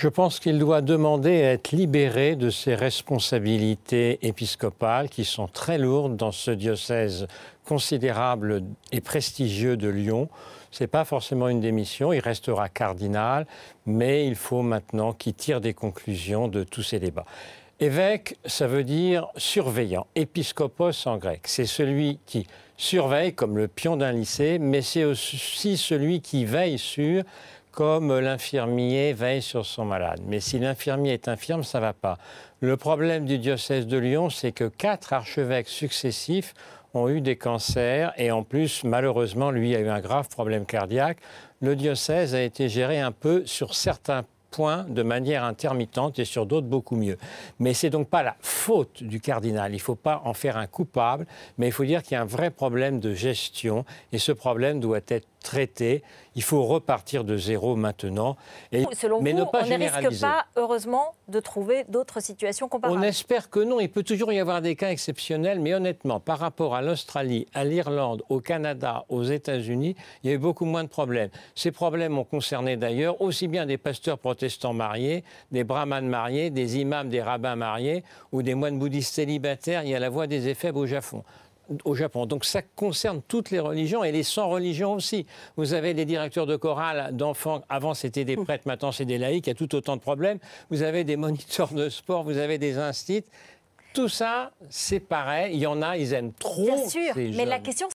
Je pense qu'il doit demander à être libéré de ses responsabilités épiscopales qui sont très lourdes dans ce diocèse considérable et prestigieux de Lyon. Ce n'est pas forcément une démission, il restera cardinal, mais il faut maintenant qu'il tire des conclusions de tous ces débats. Évêque, ça veut dire surveillant, épiscopos en grec. C'est celui qui surveille comme le pion d'un lycée, mais c'est aussi celui qui veille sur, comme l'infirmier veille sur son malade. Mais si l'infirmier est infirme, ça ne va pas. Le problème du diocèse de Lyon, c'est que 4 archevêques successifs ont eu des cancers et en plus, malheureusement, lui a eu un grave problème cardiaque. Le diocèse a été géré un peu sur certains points de manière intermittente et sur d'autres beaucoup mieux. Mais ce n'est donc pas la faute du cardinal. Il ne faut pas en faire un coupable, mais il faut dire qu'il y a un vrai problème de gestion et ce problème doit être traité. Il faut repartir de zéro maintenant. Selon vous, ne pas on ne risque pas, heureusement, de trouver d'autres situations comparables? On espère que non. Il peut toujours y avoir des cas exceptionnels, mais honnêtement, par rapport à l'Australie, à l'Irlande, au Canada, aux États-Unis, il y a eu beaucoup moins de problèmes. Ces problèmes ont concerné d'ailleurs aussi bien des pasteurs protestants mariés, des brahmanes mariés, des imams, des rabbins mariés ou des moines bouddhistes célibataires. Il y a la voie des éphèbes au Japon. Donc ça concerne toutes les religions et les sans religions aussi. Vous avez des directeurs de chorale d'enfants, avant c'était des prêtres, maintenant c'est des laïcs, il y a tout autant de problèmes. Vous avez des moniteurs de sport, vous avez des instituts. Tout ça, c'est pareil. Il y en a, ils aiment trop. Bien sûr, ces mais la jeunes. question